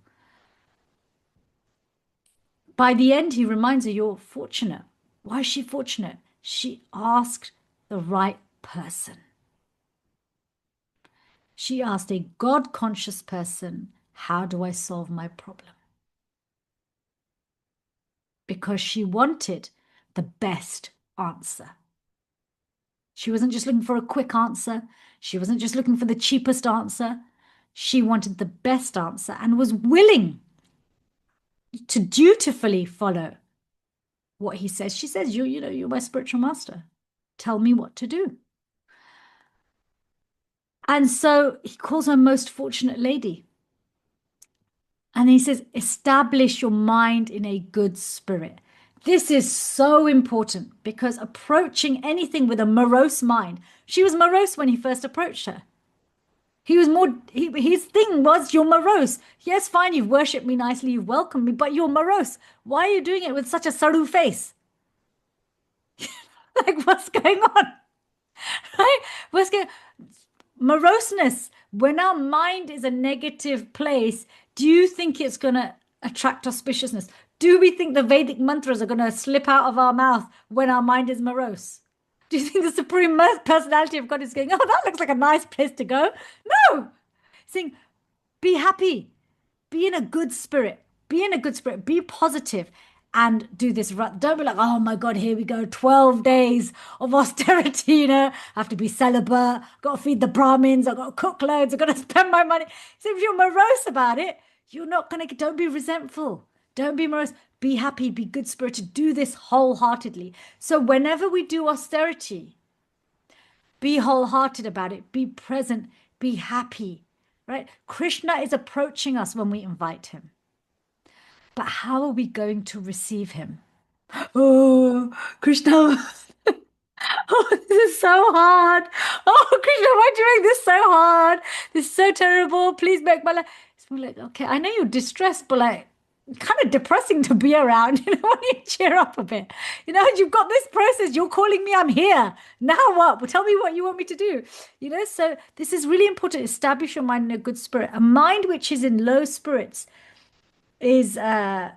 By the end, he reminds her, you're fortunate. Why is she fortunate? She asked the right person. She asked a God-conscious person, how do I solve my problem? Because she wanted the best answer. She wasn't just looking for a quick answer. She wasn't just looking for the cheapest answer. She wanted the best answer and was willing to dutifully follow what he says. She says, you're my spiritual master. Tell me what to do. And so he calls her most fortunate lady. And he says, establish your mind in a good spirit. This is so important because approaching anything with a morose mind, she was morose when he first approached her. He was more, his thing was, you're morose. Yes, fine, you've worshipped me nicely, you've welcomed me, but you're morose. Why are you doing it with such a saru face? Like, what's going on? Right? What's going Moroseness, when our mind is a negative place, do you think it's going to attract auspiciousness? Do we think the Vedic mantras are going to slip out of our mouth when our mind is morose? Do you think the Supreme Personality of God is going, oh, that looks like a nice place to go? No. Saying, be happy, be in a good spirit, be in a good spirit, be positive, and do this. Don't be like, oh my God, here we go, 12 days of austerity, I have to be celibate, got to feed the Brahmins, I've got to cook loads, I've got to spend my money. So if you're morose about it, you're not going to, don't be resentful. Don't be morose. Be happy, be good spirited, do this wholeheartedly. So whenever we do austerity, be wholehearted about it, be present, be happy, right? Krishna is approaching us when we invite him. But how are we going to receive him? Oh, Krishna. Oh, this is so hard. Oh, Krishna, why do you make this so hard? This is so terrible. Please make my life. It's more like, okay, I know you're distressed, but like, kind of depressing to be around. When you cheer up a bit. You've got this process. You're calling me. I'm here. Now what? Well, tell me what you want me to do. So this is really important. Establish your mind in a good spirit. A mind which is in low spirits is not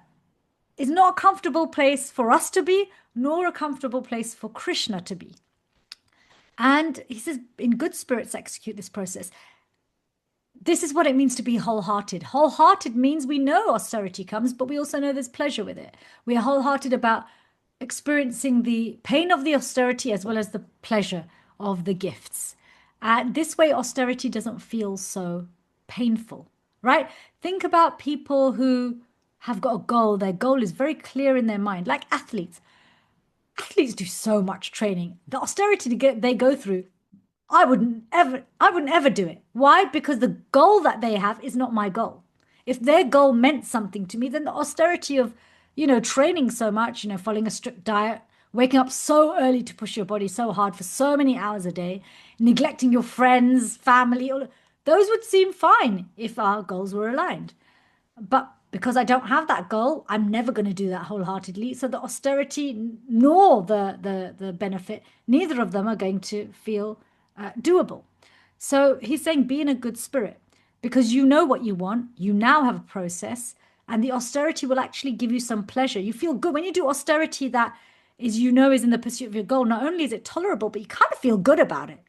a comfortable place for us to be, nor a comfortable place for Krishna to be. And he says, in good spirits, execute this process. This is what it means to be wholehearted. Wholehearted means we know austerity comes, but we also know there's pleasure with it. We are wholehearted about experiencing the pain of the austerity as well as the pleasure of the gifts. This way, austerity doesn't feel so painful, right? Think about people who have got a goal. Their goal is very clear in their mind, like athletes. Athletes do so much training. The austerity they go through, I wouldn't ever do it. Why? Because the goal that they have is not my goal. If their goal meant something to me, then the austerity of, training so much, following a strict diet, waking up so early to push your body so hard for so many hours a day, neglecting your friends, family, those would seem fine if our goals were aligned. But because I don't have that goal, I'm never going to do that wholeheartedly. So the austerity nor the benefit, neither of them are going to feel doable. So he's saying be in a good spirit because you know what you want. You now have a process, and the austerity will actually give you some pleasure. You feel good when you do austerity that is in the pursuit of your goal. Not only is it tolerable, but you kind of feel good about it.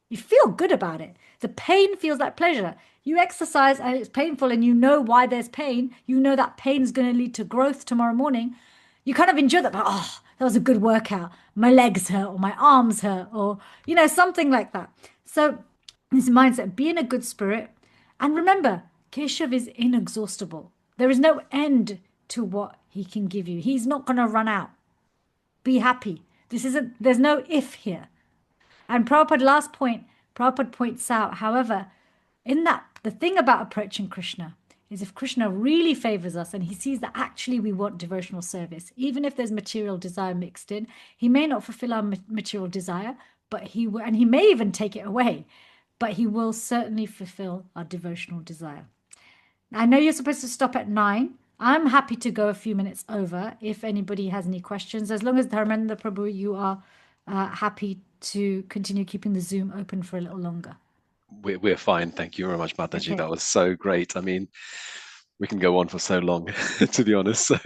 You feel good about it. The pain feels like pleasure. You exercise and it's painful and you know why there's pain. You know that pain is going to lead to growth tomorrow morning. You kind of enjoy that. But, oh, that was a good workout. My legs hurt or my arms hurt or, something like that. So this mindset, be in a good spirit. And remember, Keshav is inexhaustible. There is no end to what he can give you. He's not going to run out. Be happy. There's no if here. And Prabhupada, last point, Prabhupada points out, however, in that The thing about approaching Krishna is if Krishna really favors us and he sees that actually we want devotional service, even if there's material desire mixed in, he may not fulfill our material desire, but he will, and he may even take it away, but he will certainly fulfill our devotional desire. I know you're supposed to stop at 9. I'm happy to go a few minutes over if anybody has any questions. As long as Dharmendra Prabhu, you are happy to continue keeping the Zoom open for a little longer. We're fine. Thank you very much, Mataji. Okay. That was so great. I mean, we can go on for so long, to be honest. So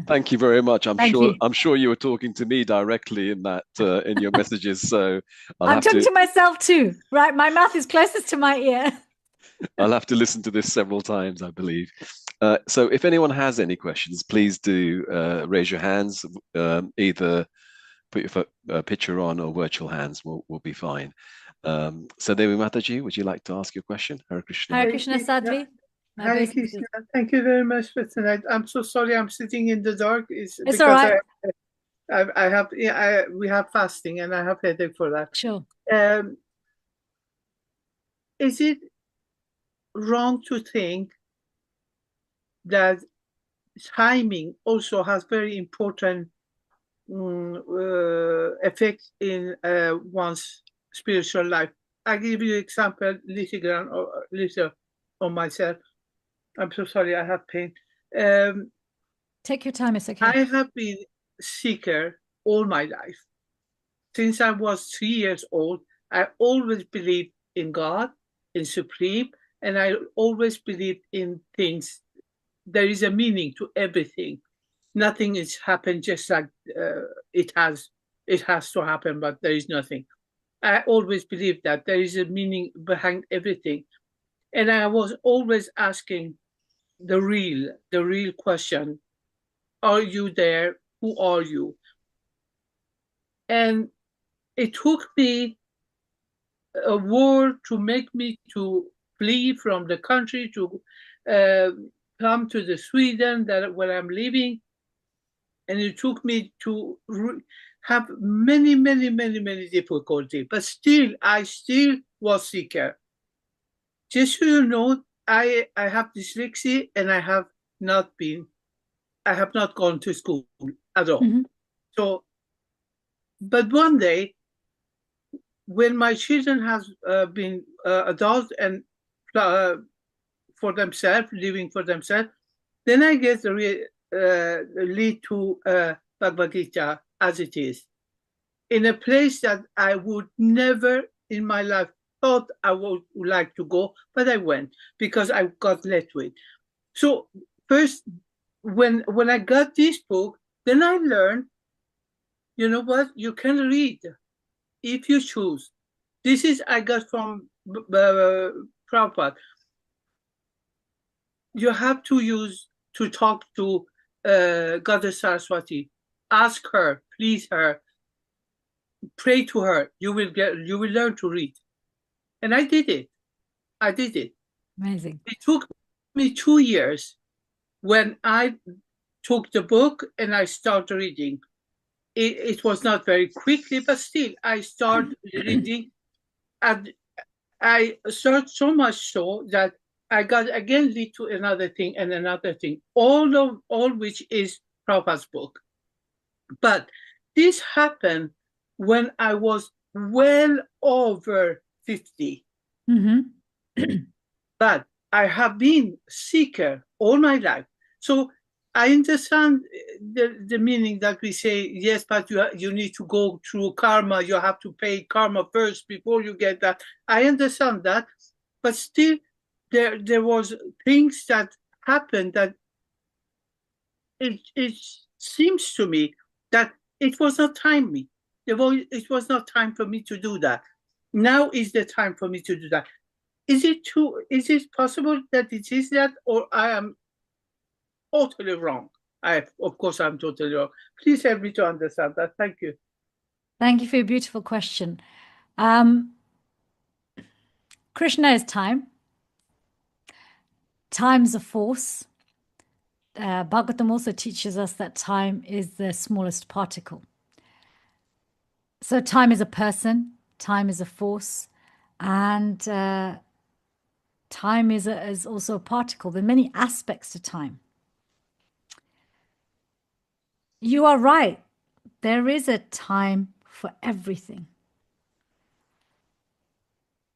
thank you very much. Thank you. I'm sure you were talking to me directly in that in your messages. So I'm talking to myself too, right? My mouth is closest to my ear. I'll have to listen to this several times, I believe. So if anyone has any questions, please do raise your hands. Either put your picture on or virtual hands will be fine. So Devi Mataji, would you like to ask your question? Hare Krishna. Hare Krishna Sadhvi. Hare Krishna. Thank you very much for tonight. I'm so sorry I'm sitting in the dark. It's all right. We have fasting and I have headache for that. Sure. Is it wrong to think that timing also has very important effect in one's spiritual life? I give you an example, little on myself. I'm so sorry, I have pain. Take your time, it's okay. I have been seeker all my life. Since I was 3 years old, I always believed in God, in Supreme, and I always believed in things. There is a meaning to everything. Nothing is happened just like it has to happen, but there is nothing. I always believed that there is a meaning behind everything. And I was always asking the real question, are you there? Who are you? And it took me a war to make me to flee from the country, to come to the Sweden where I'm living. And it took me to have many difficulties, but still, I still was seeker. Just so you know, I have dyslexia and I have not gone to school at all. Mm-hmm. So, but one day, when my children have been adults and for themselves, living for themselves, then I get the lead to Bhagavad Gita as it is, in a place that I would never in my life thought I would like to go, but I went because I got led to it. So first, when I got this book, then I learned, you know what, you can read if you choose. This is I got from Prabhupada. You have to talk to Goddess Saraswati. Ask her, please her, pray to her. You will learn to read. And I did it. Amazing. It took me 2 years when I took the book and I started reading. It was not very quickly, but still I started reading. And I started so much so that I got again lead to another thing and another thing, all which is Prabhupada's book. But this happened when I was well over 50. Mm-hmm. But I have been seeker all my life. So I understand the meaning that we say, yes, but you need to go through karma. You have to pay karma first before you get that. I understand that. But still, there was things that happened that it seems to me that it was not timely. It was not time for me to do that. Now is the time for me to do that. Is it possible that it is that, or I am totally wrong? Of course, I'm totally wrong. Please help me to understand that. Thank you. Thank you for your beautiful question. Krishna is time. Time's a force. Bhagavatam also teaches us that time is the smallest particle. So time is a person, time is a force, and time is also a particle. There are many aspects to time. You are right. There is a time for everything.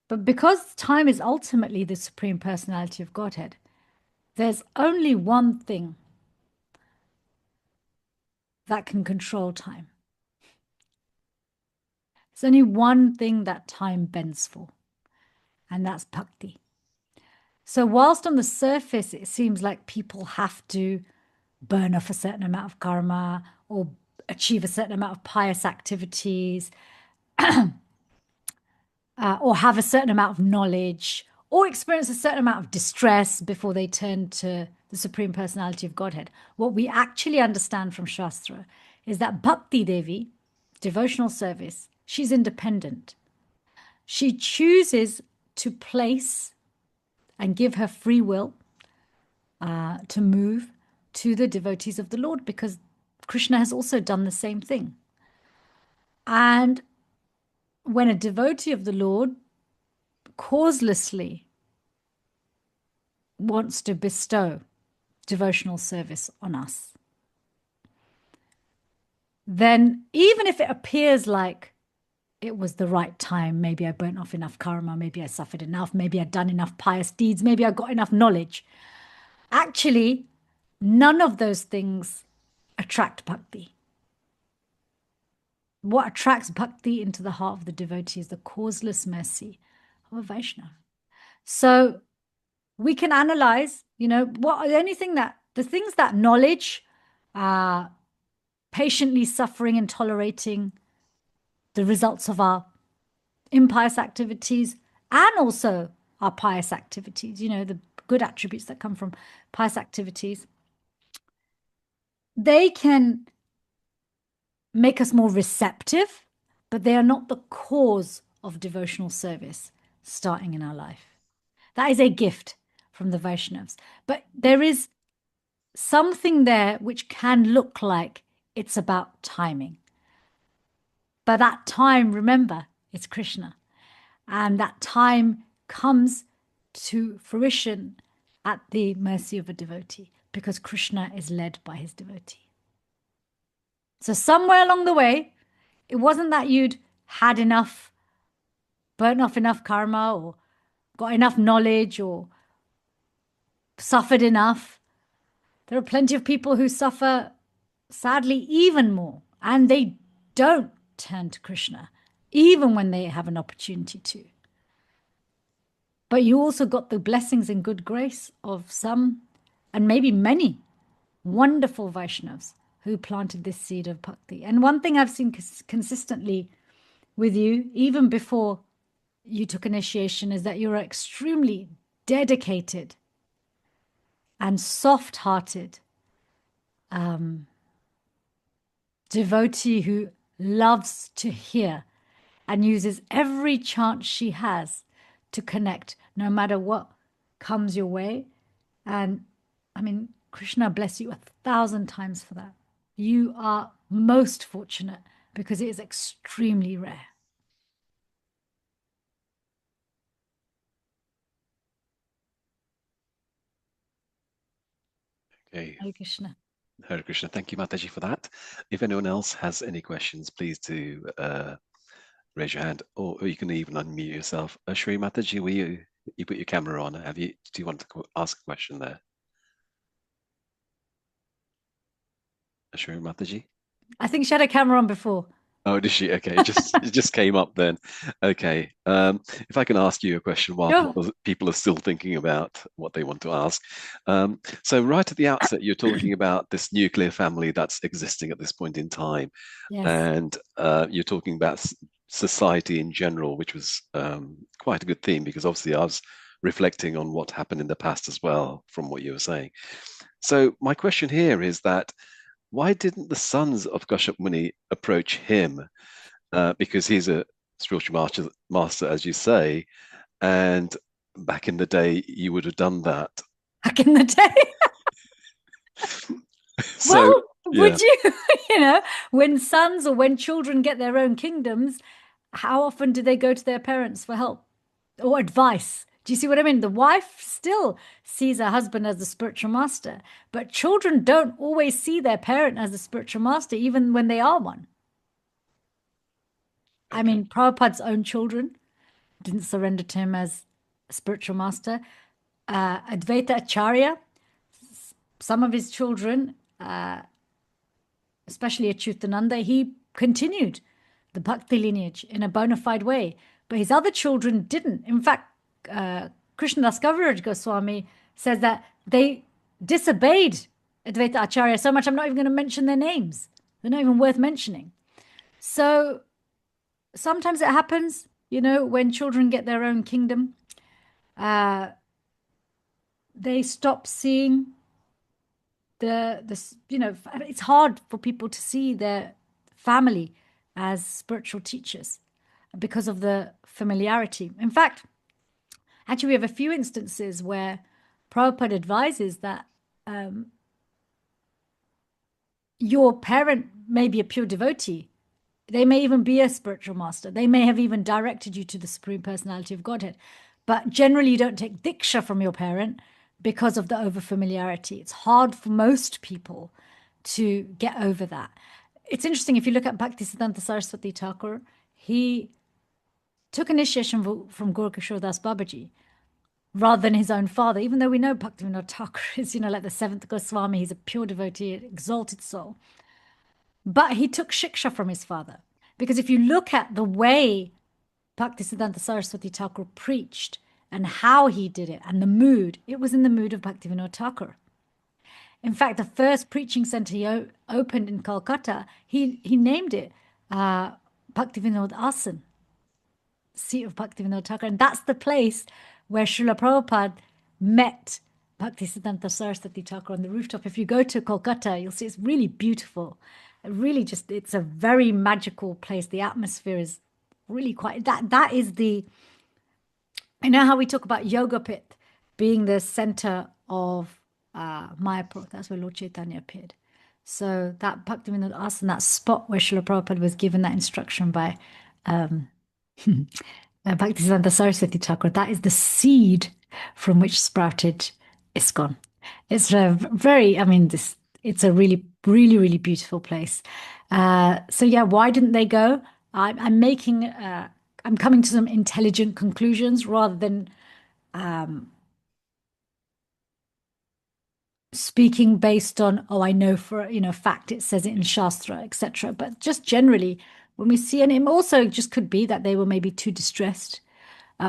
But because time is ultimately the Supreme Personality of Godhead, there's only one thing that can control time. There's only one thing that time bends for, and that's bhakti. So whilst on the surface it seems like people have to burn off a certain amount of karma or achieve a certain amount of pious activities, or have a certain amount of knowledge, or experience a certain amount of distress before they turn to the Supreme Personality of Godhead. What we actually understand from Shastra is that Bhakti Devi, devotional service, she's independent. She chooses to place and give her free will to move to the devotees of the Lord, because Krishna has also done the same thing. And when a devotee of the Lord causelessly wants to bestow devotional service on us, then even if it appears like it was the right time, maybe I burnt off enough karma, maybe I suffered enough, maybe I'd done enough pious deeds, maybe I got enough knowledge, actually, none of those things attract bhakti. What attracts bhakti into the heart of the devotee is the causeless mercy of a Vaishnava. So we can analyze, the things that knowledge, patiently suffering and tolerating the results of our impious activities and also our pious activities, the good attributes that come from pious activities, they can make us more receptive, but they are not the cause of devotional service starting in our life. That is a gift from the Vaishnavas. But there is something there which can look like it's about timing. But that time, remember, it's Krishna. And that time comes to fruition at the mercy of a devotee, because Krishna is led by his devotee. So somewhere along the way, it wasn't that you'd had enough, burnt off enough karma, or got enough knowledge, or suffered enough. There are plenty of people who suffer, sadly, even more, and they don't turn to Krishna, even when they have an opportunity to. But you also got the blessings and good grace of some, and maybe many, wonderful Vaishnavas who planted this seed of bhakti. And one thing I've seen consistently with you, even before you took initiation, is that you're extremely dedicated and soft-hearted devotee who loves to hear and uses every chance she has to connect, no matter what comes your way. And I mean, Krishna bless you 1,000 times for that. You are most fortunate, because it is extremely rare. Okay. Hare Krishna. Hare Krishna. Thank you, Mataji, for that. If anyone else has any questions, please do raise your hand, or you can even unmute yourself. Shri Mataji, you put your camera on. Do you want to ask a question there? Shri Mataji? I think she had a camera on before. Oh, did she? Okay, it just came up then. Okay, if I can ask you a question while Sure. people are still thinking about what they want to ask. So right at the outset, you're talking about this nuclear family that's existing at this point in time, Yes. and you're talking about society in general, which was quite a good theme, because obviously I was reflecting on what happened in the past as well from what you were saying. So my question here is that, why didn't the sons of Kashyap Muni approach him? Because he's a spiritual master, as you say, and back in the day, you would have done that. Back in the day? So, well, yeah. would you, when sons or when children get their own kingdoms, how often do they go to their parents for help or advice? Do you see what I mean? The wife still sees her husband as the spiritual master, but children don't always see their parent as the spiritual master, even when they are one. I mean, Prabhupada's own children didn't surrender to him as a spiritual master. Advaita Acharya, some of his children, especially Achyutananda, he continued the bhakti lineage in a bona fide way, but his other children didn't. In fact, Krishnadas Kaviraj Goswami says that they disobeyed Advaita Acharya so much, I'm not even going to mention their names. They're not even worth mentioning. So sometimes it happens, when children get their own kingdom, they stop seeing it's hard for people to see their family as spiritual teachers because of the familiarity. In fact, actually, we have a few instances where Prabhupada advises that your parent may be a pure devotee. They may even be a spiritual master. They may have even directed you to the Supreme Personality of Godhead. But generally, you don't take diksha from your parent because of the overfamiliarity. It's hard for most people to get over that. It's interesting, if you look at Bhaktisiddhanta Saraswati Thakur, he took initiation from Guru Kishore Das Babaji rather than his own father, even though we know Bhaktivinoda Thakur is, like the seventh Goswami, he's a pure devotee, exalted soul. But he took shiksha from his father. Because if you look at the way Bhaktisiddhanta Saraswati Thakur preached and how he did it and the mood, it was in the mood of Bhaktivinoda Thakur. In fact, the first preaching center he opened in Calcutta, he named it Bhaktivinoda Asan, seat of Bhaktivinoda Thakur. And that's the place where Srila Prabhupada met Bhaktisiddhanta Saraswati Thakur on the rooftop. If you go to Kolkata, you'll see it's really beautiful. Really it's a very magical place. The atmosphere is really quite, that is how we talk about Yogapith being the center of Mayapur. That's where Lord Chaitanya appeared. So that Bhaktivinoda Asan, that spot where Srila Prabhupada was given that instruction by Bhaktisiddhanta Saraswati Thakur, that is the seed from which sprouted ISKCON. It's a very, it's a really, really, really beautiful place. So yeah, why didn't they go? I'm coming to some intelligent conclusions rather than speaking based on, I know for fact it says it in Shastra, etc. But just generally, when we see, and it also just could be that they were maybe too distressed.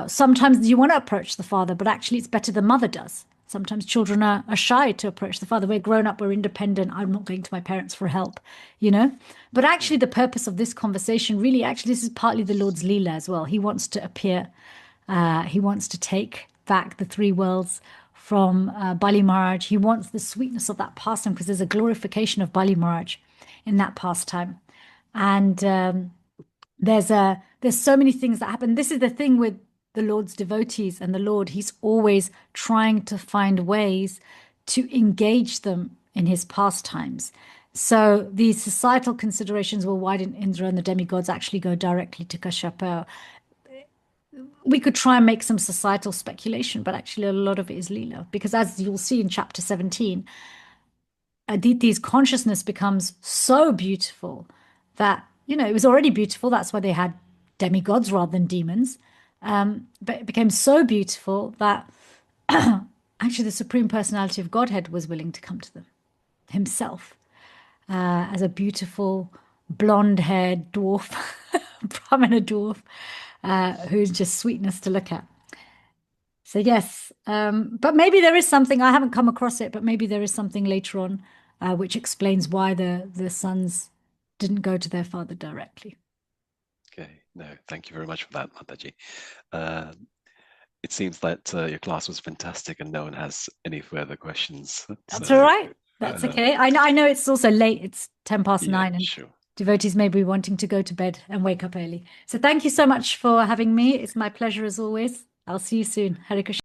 Sometimes you want to approach the father, but actually it's better the mother does. Sometimes children are shy to approach the father. We're grown up, we're independent. I'm not going to my parents for help, But actually the purpose of this conversation, really, actually, this is partly the Lord's Leela as well. He wants to appear. He wants to take back the three worlds from Bali Maharaj. He wants the sweetness of that pastime because there's a glorification of Bali Maharaj in that pastime. And there's so many things that happen. This is the thing with the Lord's devotees and the Lord. He's always trying to find ways to engage them in his pastimes. So these societal considerations, well, why didn't Indra and the demigods actually go directly to Kashyapa? We could try and make some societal speculation, but actually a lot of it is Leela. Because as you'll see in chapter 17, Aditi's consciousness becomes so beautiful that, it was already beautiful. That's why they had demigods rather than demons. But it became so beautiful that actually the Supreme Personality of Godhead was willing to come to them himself as a beautiful blonde-haired dwarf, Brahmana dwarf, who's just sweetness to look at. So yes, but maybe there is something, I haven't come across it, but maybe there is something later on which explains why the sons didn't go to their father directly. Okay, no, thank you very much for that, Mataji. It seems that your class was fantastic and no one has any further questions. That's all right. That's okay. I know it's also late. It's 9:10 and sure. Devotees may be wanting to go to bed and wake up early. So thank you so much for having me. It's my pleasure as always. I'll see you soon. Hare Krishna.